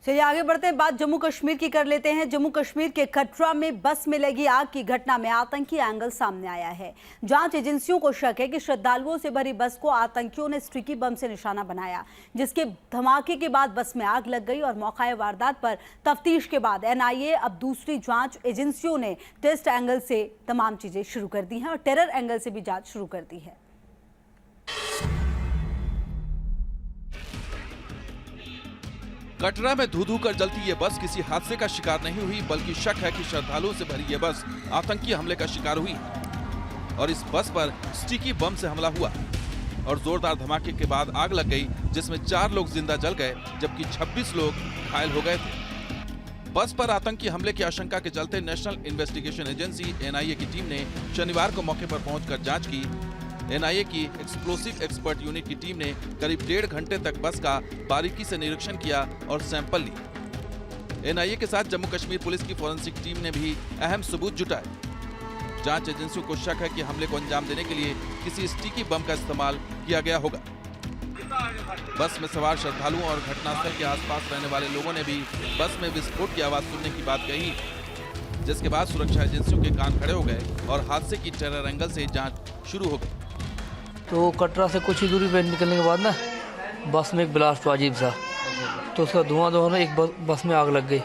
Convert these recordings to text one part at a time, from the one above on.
चलिए आगे बढ़ते हैं, बात जम्मू कश्मीर की कर लेते हैं। जम्मू कश्मीर के कटरा में बस में लगी आग की घटना में आतंकी एंगल सामने आया है। जांच एजेंसियों को शक है कि श्रद्धालुओं से भरी बस को आतंकियों ने स्टिकी बम से निशाना बनाया, जिसके धमाके के बाद बस में आग लग गई और मौका वारदात पर तफ्तीश के बाद एनआईए अब दूसरी जांच एजेंसियों ने टेस्ट एंगल से तमाम चीजें शुरू कर दी हैं और टेरर एंगल से भी जांच शुरू कर दी है। कटरा में धू-धू कर जलती ये बस किसी हादसे का शिकार नहीं हुई, बल्कि शक है कि श्रद्धालुओं से भरी ये बस आतंकी हमले का शिकार हुई और इस बस पर स्टिकी बम से हमला हुआ और जोरदार धमाके के बाद आग लग गई, जिसमें 4 लोग जिंदा जल गए जबकि 26 लोग घायल हो गए थे। बस पर आतंकी हमले की आशंका के चलते नेशनल इन्वेस्टिगेशन एजेंसी एनआईए की टीम ने शनिवार को मौके पर पहुंचकर जांच की। एनआईए की एक्सप्लोसिव एक्सपर्ट यूनिट की टीम ने करीब 1.5 घंटे तक बस का बारीकी से निरीक्षण किया और सैंपल लिए। एनआईए के साथ जम्मू कश्मीर पुलिस की फोरेंसिक टीम ने भी अहम सबूत जुटाए। जांच एजेंसियों को शक है कि हमले को अंजाम देने के लिए किसी स्टिकी बम का इस्तेमाल किया गया होगा। बस में सवार श्रद्धालुओं और घटनास्थल के आसपास रहने वाले लोगों ने भी बस में विस्फोट की आवाज सुनने की बात कही, जिसके बाद सुरक्षा एजेंसियों के कान खड़े हो गए और हादसे की टेरर एंगल से जांच शुरू हो गई। तो कटरा से कुछ ही दूरी पे निकलने के बाद ना बस में एक ब्लास्ट हुआ अजीब सा, तो उसका धुआं एक बस में आग लग गई।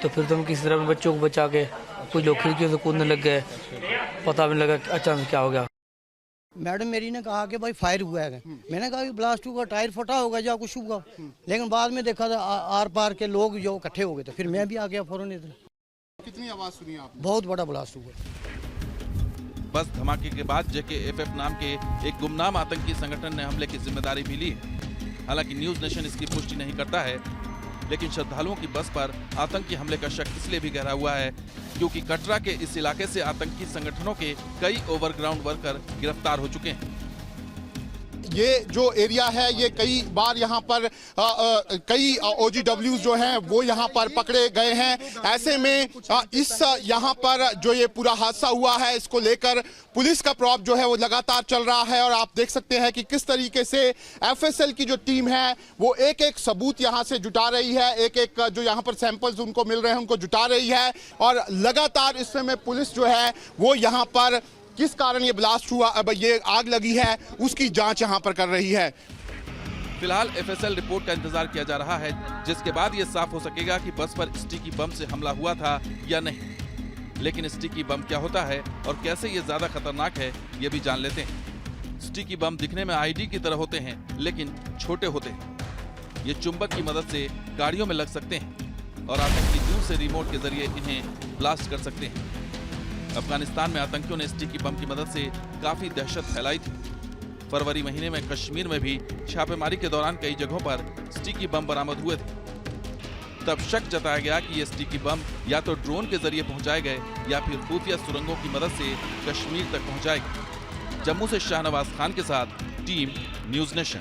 तो फिर तो हम किसी तरह बच्चों को बचा के कुछ लोग खिड़कियों से कूदने लग गए, पता भी नहीं लगा अचानक क्या हो गया। मैडम मेरी ने कहा कि भाई फायर हुआ है। मैंने कहा कि ब्लास्ट हुआ, टायर फटा होगा या कुछ हुआ, लेकिन बाद में देखा था आर पार के लोग जो इकट्ठे हो गए थे, फिर मैं भी आ गया फौरन इधर। कितनी आवाज सुनी आपने? बहुत बड़ा ब्लास्ट हुआ। बस धमाके के बाद जेकेएफएफ नाम के एक गुमनाम आतंकी संगठन ने हमले की जिम्मेदारी भी ली। हालांकि न्यूज नेशन इसकी पुष्टि नहीं करता है, लेकिन श्रद्धालुओं की बस पर आतंकी हमले का शक इसलिए भी गहरा हुआ है क्योंकि कटरा के इस इलाके से आतंकी संगठनों के कई ओवरग्राउंड वर्कर गिरफ्तार हो चुके हैं। ये जो एरिया है ये कई बार यहाँ पर कई OGWs जो हैं वो यहाँ पर पकड़े गए हैं। ऐसे में इस यहाँ पर जो ये पूरा हादसा हुआ है इसको लेकर पुलिस का प्रॉब जो है वो लगातार चल रहा है और आप देख सकते हैं कि किस तरीके से FSL की जो टीम है वो एक एक सबूत यहाँ से जुटा रही है, एक एक जो यहाँ पर सैंपल्स उनको मिल रहे हैं उनको जुटा रही है और लगातार इस समय पुलिस जो है वो यहाँ पर किस कारण ये ब्लास्ट हुआ, अब ये आग लगी है उसकी जांच यहां पर कर रही है। फिलहाल FSL रिपोर्ट का इंतजार किया जा रहा है, जिसके बाद ये साफ हो सकेगा कि बस पर स्टिकी बम से हमला हुआ था या नहीं। लेकिन स्टिकी बम क्या होता है और कैसे ये ज्यादा खतरनाक है ये भी जान लेते हैं। स्टिकी बम दिखने में ID की तरह होते हैं, लेकिन छोटे होते हैं। ये चुंबक की मदद से गाड़ियों में लग सकते हैं और आतंकी दूर से रिमोट के जरिए इन्हें ब्लास्ट कर सकते हैं। अफगानिस्तान में आतंकियों ने स्टिकी बम की मदद से काफी दहशत फैलाई थी। फरवरी महीने में कश्मीर में भी छापेमारी के दौरान कई जगहों पर स्टिकी बम बरामद हुए थे। तब शक जताया गया कि ये स्टिकी बम या तो ड्रोन के जरिए पहुंचाए गए या फिर खुफिया सुरंगों की मदद से कश्मीर तक पहुंचाए गए। जम्मू से शाहनवाज खान के साथ टीम न्यूज नेशन।